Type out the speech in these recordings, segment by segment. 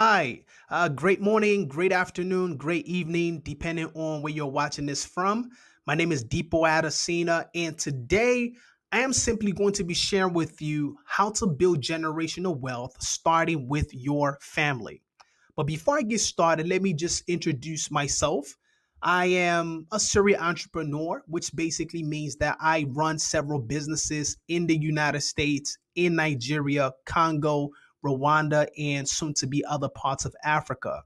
Hi, great morning, great afternoon, great evening, depending on where you're watching this from. My name is Deepo Adesina, and today I am simply going to be sharing with you how to build generational wealth starting with your family. But before I get started, let me just introduce myself. I am a serial entrepreneur, which basically means that I run several businesses in the United States, in Nigeria, Congo, Rwanda, and soon to be other parts of Africa.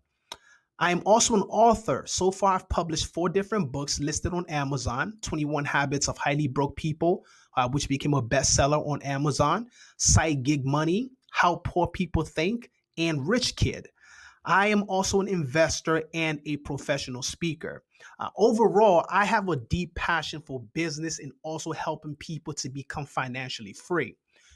I am also an author. So far, I've published four different books listed on Amazon: 21 Habits of Highly Broke People, which became a bestseller on Amazon, Side Gig Money, How Poor People Think, and Rich Kid. I am also an investor and a professional speaker. Overall, I have a deep passion for business and also helping people to become financially free.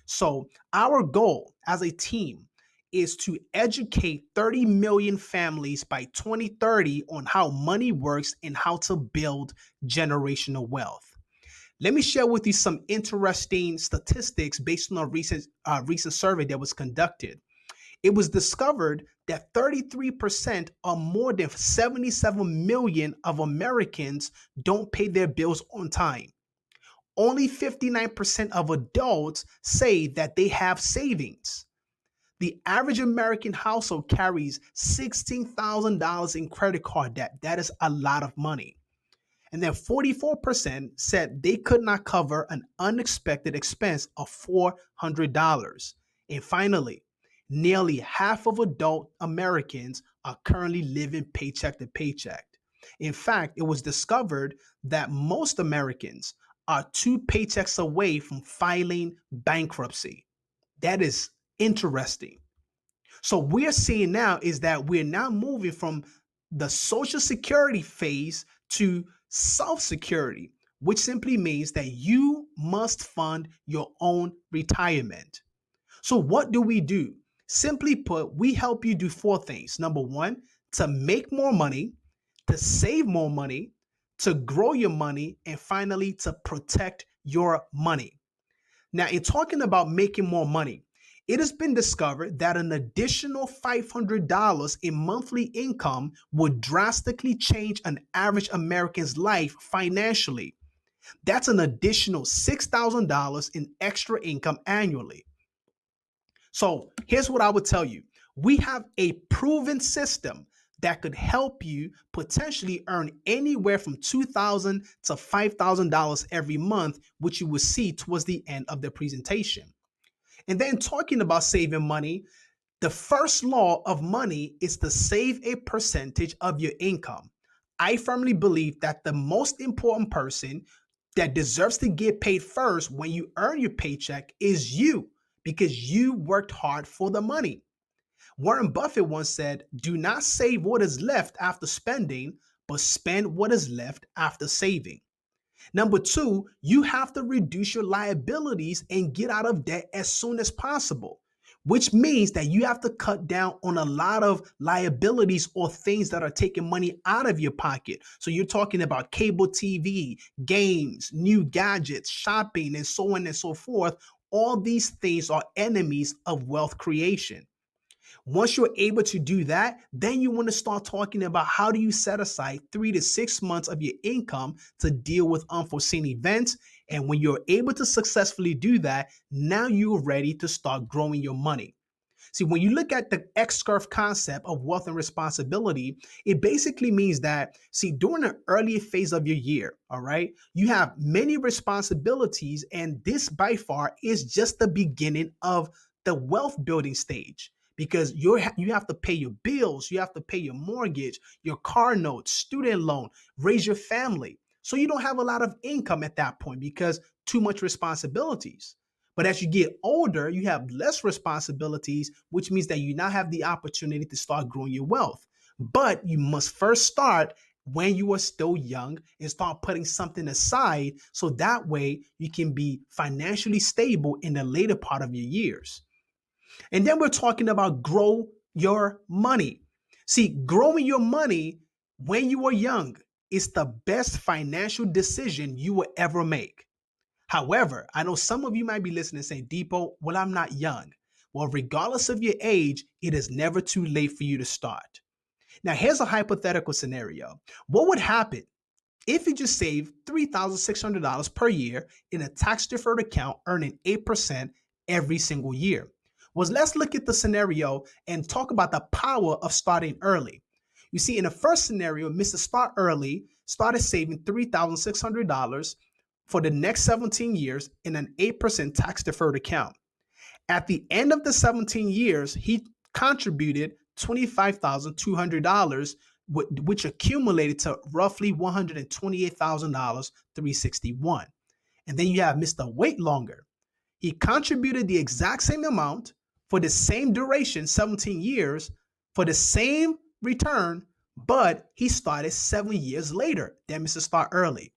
So, our goal as a team is to educate 30 million families by 2030 on how money works and how to build generational wealth. Let me share with you some interesting statistics based on a recent survey that was conducted. It was discovered that 33% or more than 77 million of Americans don't pay their bills on time. Only 59% of adults say that they have savings. The average American household carries $16,000 in credit card debt. That is a lot of money. And then 44% said they could not cover an unexpected expense of $400. And finally, nearly half of adult Americans are currently living paycheck to paycheck. In fact, it was discovered that most Americans are two paychecks away from filing bankruptcy. That is interesting. So we're seeing now is that we're now moving from the social security phase to self security, which simply means that you must fund your own retirement. So what do we do? Simply put, we help you do four things. Number one, to make more money, to save more money, to grow your money, and finally to protect your money. Now, in talking about making more money, it has been discovered that an additional $500 in monthly income would drastically change an average American's life financially. That's an additional $6,000 in extra income annually. So here's what I would tell you. We have a proven system that could help you potentially earn anywhere from $2,000 to $5,000 every month, which you will see towards the end of the presentation. And then talking about saving money, the first law of money is to save a percentage of your income. I firmly believe that the most important person that deserves to get paid first when you earn your paycheck is you because you worked hard for the money. Warren Buffett once said, "Do not save what is left after spending, but spend what is left after saving." Number two, you have to reduce your liabilities and get out of debt as soon as possible, which means that you have to cut down on a lot of liabilities or things that are taking money out of your pocket. So you're talking about cable TV, games, new gadgets, shopping, and so on and so forth. All these things are enemies of wealth creation. Once you're able to do that, then you want to start talking about how do you set aside 3 to 6 months of your income to deal with unforeseen events. And when you're able to successfully do that, now you're ready to start growing your money. See, when you look at the X curve concept of wealth and responsibility, it basically means that, see, during the early phase of your year, all right, you have many responsibilities, and this by far is just the beginning of the wealth building stage because you have to pay your bills, you have to pay your mortgage, your car notes, student loan, raise your family. So you don't have a lot of income at that point because too much responsibilities. But as you get older, you have less responsibilities, which means that you now have the opportunity to start growing your wealth. But you must first start when you are still young and start putting something aside so that way you can be financially stable in the later part of your years. And then we're talking about grow your money. See, growing your money when you are young is the best financial decision you will ever make. However, I know some of you might be listening and saying, Depot, well, I'm not young. Well, regardless of your age, it is never too late for you to start. Now, here's a hypothetical scenario. What would happen if you just save $3,600 per year in a tax deferred account earning 8% every single year? Well, let's look at the scenario and talk about the power of starting early. You see, in the first scenario, Mr. Start Early started saving $3,600 for the next 17 years in an 8% tax deferred account. At the end of the 17 years, he contributed $25,200, which accumulated to roughly $128,361. And then you have Mr. Wait Longer. He contributed the exact same amount for the same duration, 17 years, for the same return, but he started 7 years later than Mr. Start Early.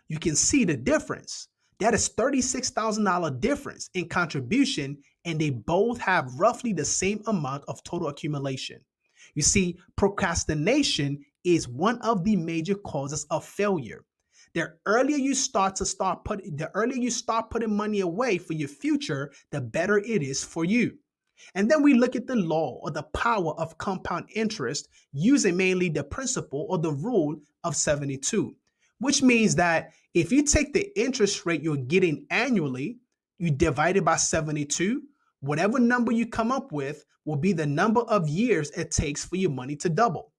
You can see the difference. That is $36,000 difference in contribution, and they both have roughly the same amount of total accumulation. You see, procrastination is one of the major causes of failure. The earlier you start putting money away for your future, the better it is for you. And then we look at the law or the power of compound interest using mainly the principle or the rule of 72, which means that if you take the interest rate you're getting annually, you divide it by 72, whatever number you come up with will be the number of years it takes for your money to double.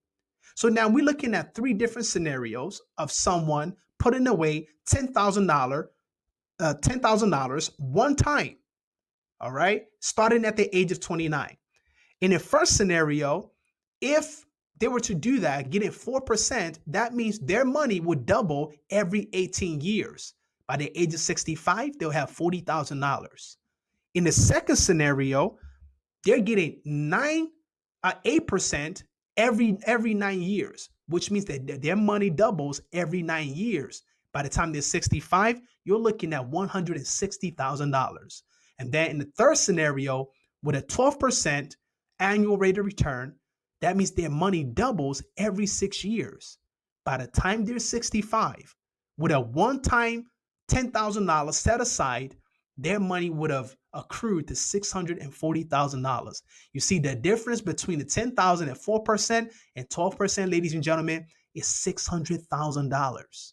So now we're looking at three different scenarios of someone putting away $10,000 one time, all right, starting at the age of 29. In the first scenario, if they were to do that, getting 4%, that means their money would double every 18 years. By the age of 65, they'll have $40,000. In the second scenario, they're getting 8% every 9 years, which means that their money doubles every 9 years. By the time they're 65, you're looking at $160,000. And then in the third scenario, with a 12% annual rate of return, that means their money doubles every 6 years. By the time they're 65, with a one-time $10,000 set aside, their money would have accrued to $640,000. You see, the difference between the 10,000 and 4% and 12%, ladies and gentlemen, is $600,000.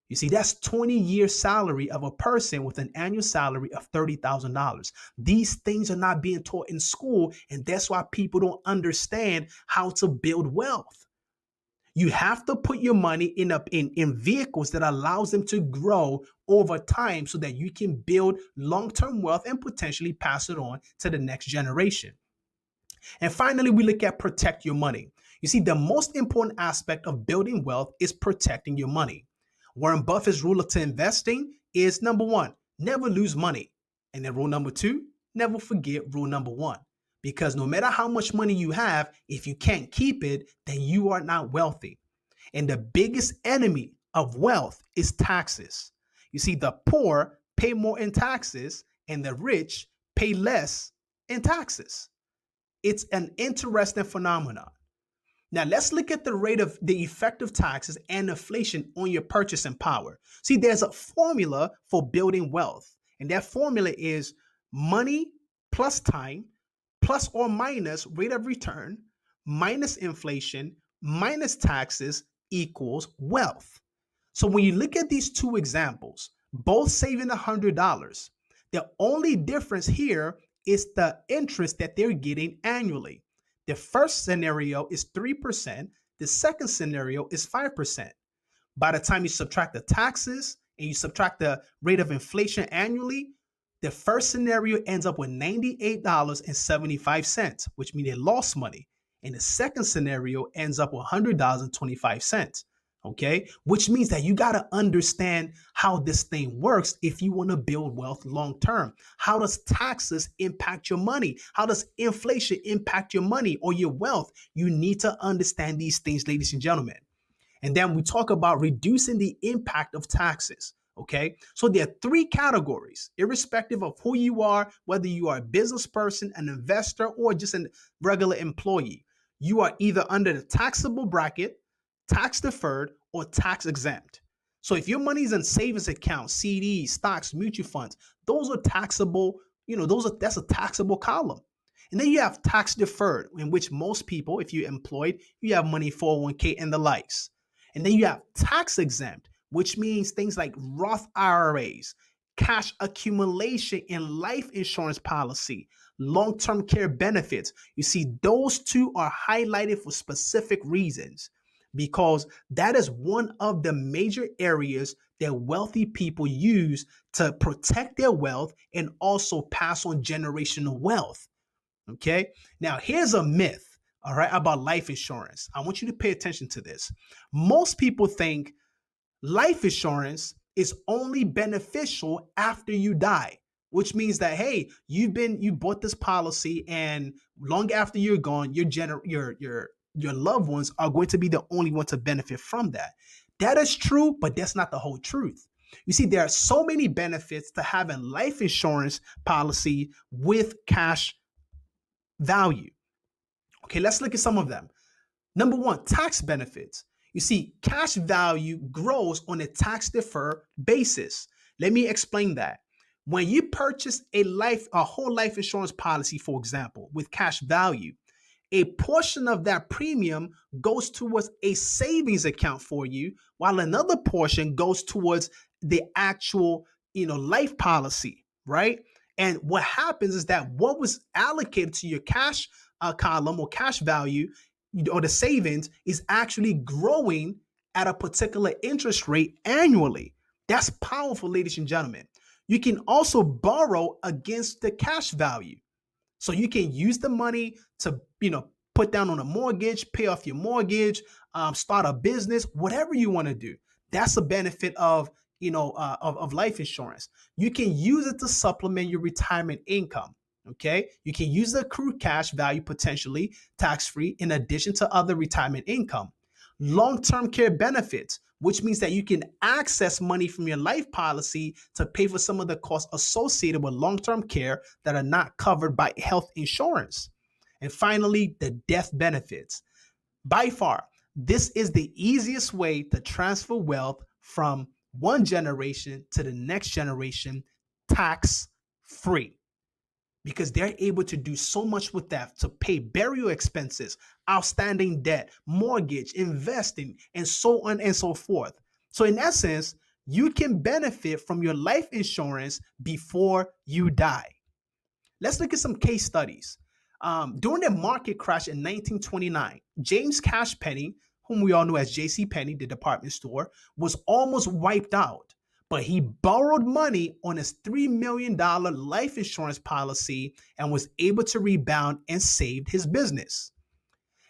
You see, that's 20 years salary of a person with an annual salary of $30,000. These things are not being taught in school, and that's why people don't understand how to build wealth. You have to put your money in vehicles that allows them to grow over time so that you can build long-term wealth and potentially pass it on to the next generation. And finally, we look at protect your money. You see, the most important aspect of building wealth is protecting your money. Warren Buffett's rule to investing is number one, never lose money. And then rule number two, never forget rule number one. Because no matter how much money you have, if you can't keep it, then you are not wealthy. And the biggest enemy of wealth is taxes. You see, the poor pay more in taxes and the rich pay less in taxes. It's an interesting phenomenon. Now, let's look at the rate of the effect of taxes and inflation on your purchasing power. See, there's a formula for building wealth, and that formula is money plus time plus or minus rate of return minus inflation minus taxes equals wealth. So when you look at these two examples, both saving $100, the only difference here is the interest that they're getting annually. The first scenario is 3%. The second scenario is 5%. By the time you subtract the taxes and you subtract the rate of inflation annually, the first scenario ends up with $98.75, which means they lost money. And the second scenario ends up with $100.25. Okay, which means that you got to understand how this thing works if you want to build wealth long term. How does taxes impact your money? How does inflation impact your money or your wealth? You need to understand these things, ladies and gentlemen. And then we talk about reducing the impact of taxes. Okay, so there are three categories, irrespective of who you are, whether you are a business person, an investor, or just a regular employee. You are either under the taxable bracket, tax deferred, or tax exempt. So if your money is in savings accounts, CDs, stocks, mutual funds, those are taxable, that's a taxable column. And then you have tax deferred, in which most people, if you're employed, you have money 401k and the likes. And then you have tax exempt, which means things like Roth IRAs, cash accumulation in life insurance policy, long-term care benefits. You see, those two are highlighted for specific reasons because that is one of the major areas that wealthy people use to protect their wealth and also pass on generational wealth. Okay. Now, here's a myth, all right, about life insurance. I want you to pay attention to this. Most people think life insurance is only beneficial after you die, which means that hey, you bought this policy, and long after you're gone, your loved ones are going to be the only one to benefit from that. That is true, but that's not the whole truth. You see, there are so many benefits to having life insurance policy with cash value. Okay, let's look at some of them. Number one, tax benefits. You see, cash value grows on a tax deferred basis. Let me explain that. When you purchase a whole life insurance policy, for example, with cash value, a portion of that premium goes towards a savings account for you, while another portion goes towards the actual, life policy, right? And what happens is that what was allocated to your cash column or cash value or the savings is actually growing at a particular interest rate annually. That's powerful, ladies and gentlemen. You can also borrow against the cash value. So you can use the money to, put down on a mortgage, pay off your mortgage, start a business, whatever you want to do. That's the benefit of, of life insurance. You can use it to supplement your retirement income. Okay. You can use the accrued cash value potentially tax free in addition to other retirement income. Long term care benefits, which means that you can access money from your life policy to pay for some of the costs associated with long term care that are not covered by health insurance. And finally, the death benefits. By far, this is the easiest way to transfer wealth from one generation to the next generation tax free, because they're able to do so much with that to pay burial expenses, outstanding debt, mortgage, investing, and so on and so forth. So, in essence, you can benefit from your life insurance before you die. Let's look at some case studies. During the market crash in 1929, James Cash Penney, whom we all know as J.C. Penney, the department store, was almost wiped out. But he borrowed money on his $3 million life insurance policy and was able to rebound and saved his business.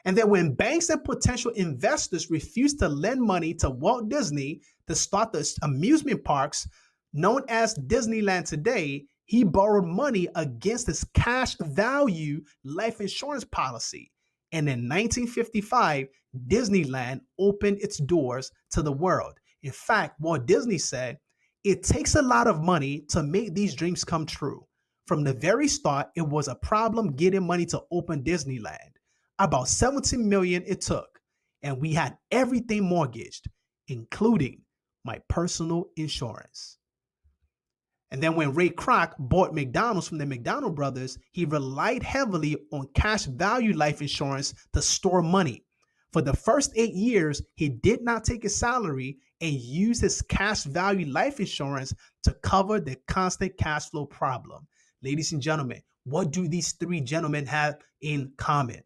And then when banks and potential investors refused to lend money to Walt Disney to start the amusement parks known as Disneyland today, he borrowed money against his cash value life insurance policy. And in 1955, Disneyland opened its doors to the world. In fact, Walt Disney said, "It takes a lot of money to make these dreams come true. From the very start, it was a problem getting money to open Disneyland. About 17 million it took, and we had everything mortgaged, including my personal insurance." And then when Ray Kroc bought McDonald's from the McDonald brothers, he relied heavily on cash value life insurance to store money. For the first 8 years, he did not take his salary and used his cash value life insurance to cover the constant cash flow problem. Ladies and gentlemen, what do these three gentlemen have in common?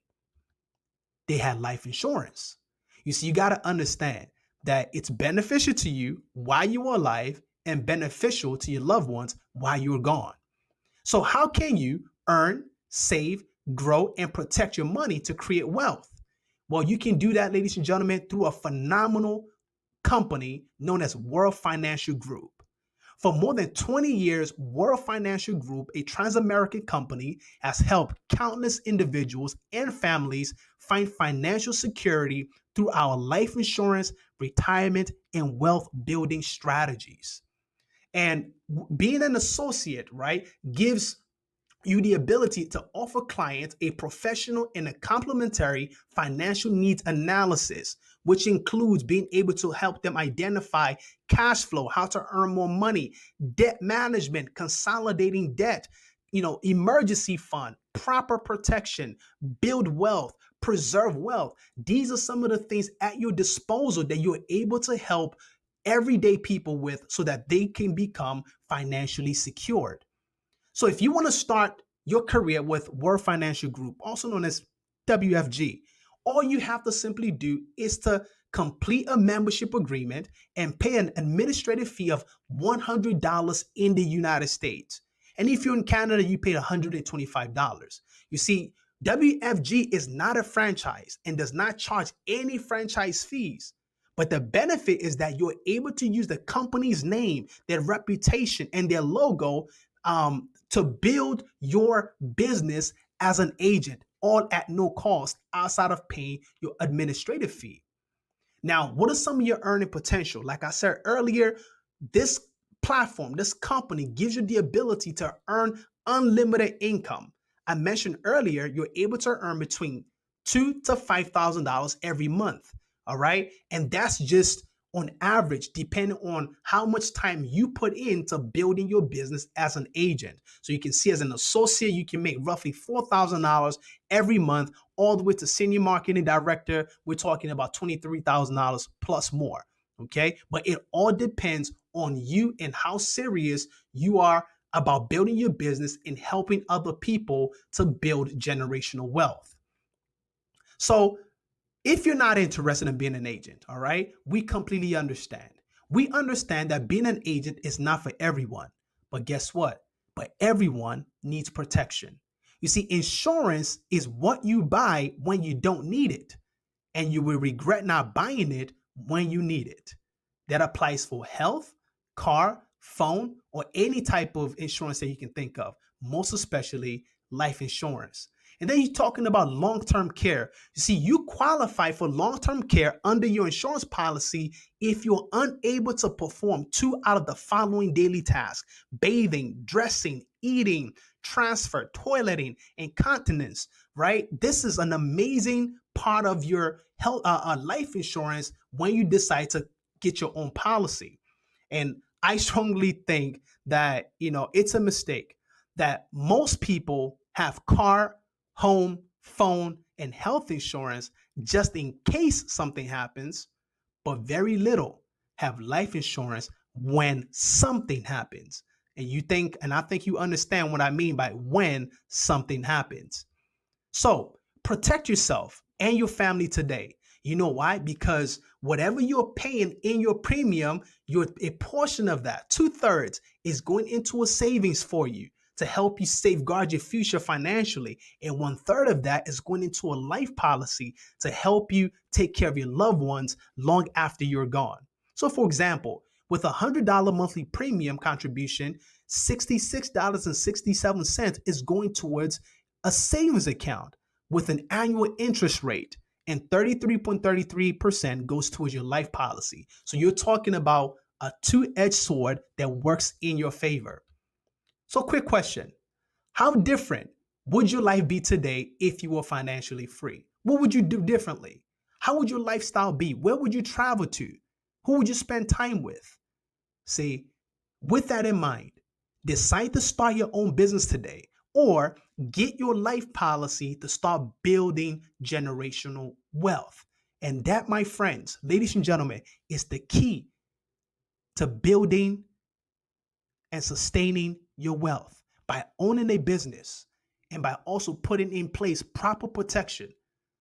They had life insurance. You see, you got to understand that it's beneficial to you while you are alive and beneficial to your loved ones while you're gone. So, how can you earn, save, grow, and protect your money to create wealth? Well, you can do that, ladies and gentlemen, through a phenomenal company known as World Financial Group. For more than 20 years, World Financial Group, a trans-American company, has helped countless individuals and families find financial security through our life insurance, retirement, and wealth building strategies. And being an associate, right, gives you the ability to offer clients a professional and a complementary financial needs analysis, which includes being able to help them identify cash flow, how to earn more money, debt management, consolidating debt, emergency fund, proper protection, build wealth, preserve wealth. These are some of the things at your disposal that you're able to help everyday people with so that they can become financially secured. So if you want to start your career with World Financial Group, also known as WFG, all you have to simply do is to complete a membership agreement and pay an administrative fee of $100 in the United States. And if you're in Canada, you pay $125. You see, WFG is not a franchise and does not charge any franchise fees. But the benefit is that you're able to use the company's name, their reputation, and their logo to build your business as an agent, all at no cost outside of paying your administrative fee. Now, what is some of your earning potential? Like I said earlier, this platform, this company gives you the ability to earn unlimited income. I mentioned earlier, you're able to earn between $2,000 to $5,000 every month. All right. And that's just on average, depending on how much time you put into building your business as an agent. So you can see as an associate, you can make roughly $4,000 every month, all the way to senior marketing director. We're talking about $23,000 plus more. Okay. But it all depends on you and how serious you are about building your business and helping other people to build generational wealth. So if you're not interested in being an agent, all right, we completely understand. We understand that being an agent is not for everyone. But guess what? But everyone needs protection. You see, insurance is what you buy when you don't need it, and you will regret not buying it when you need it. That applies for health, car, phone, or any type of insurance that you can think of, most especially life insurance. And then you're talking about long-term care. You see, you qualify for long-term care under your insurance policy if you're unable to perform two out of the following daily tasks: bathing, dressing, eating, transfer, toileting, and continence, right? This is an amazing part of your health, life insurance when you decide to get your own policy. And I strongly think that, it's a mistake that most people have car, home, phone, and health insurance just in case something happens, but very little have life insurance when something happens. And I think you understand what I mean by when something happens. So protect yourself and your family today. You know why? Because whatever you're paying in your premium, a portion of that, 2/3, is going into a savings for you to help you safeguard your future financially. And 1/3 of that is going into a life policy to help you take care of your loved ones long after you're gone. So for example, with a $100 monthly premium contribution, $66.67 is going towards a savings account with an annual interest rate, and 33.33% goes towards your life policy. So you're talking about a two-edged sword that works in your favor. So quick question: how different would your life be today if you were financially free? What would you do differently? How would your lifestyle be? Where would you travel to? Who would you spend time with? See, with that in mind, decide to start your own business today, or get your life policy to start building generational wealth. And that, my friends, ladies and gentlemen, is the key to building and sustaining your wealth, by owning a business and by also putting in place proper protection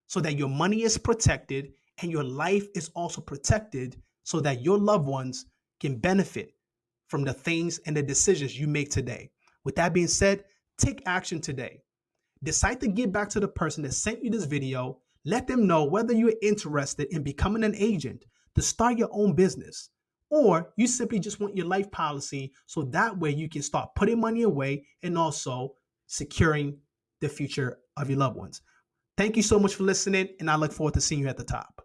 so that your money is protected and your life is also protected so that your loved ones can benefit from the things and the decisions you make today. With that being said, take action today. Decide to get back to the person that sent you this video. Let them know whether you're interested in becoming an agent to start your own business, or you simply just want your life policy so that way you can start putting money away and also securing the future of your loved ones. Thank you so much for listening, and I look forward to seeing you at the top.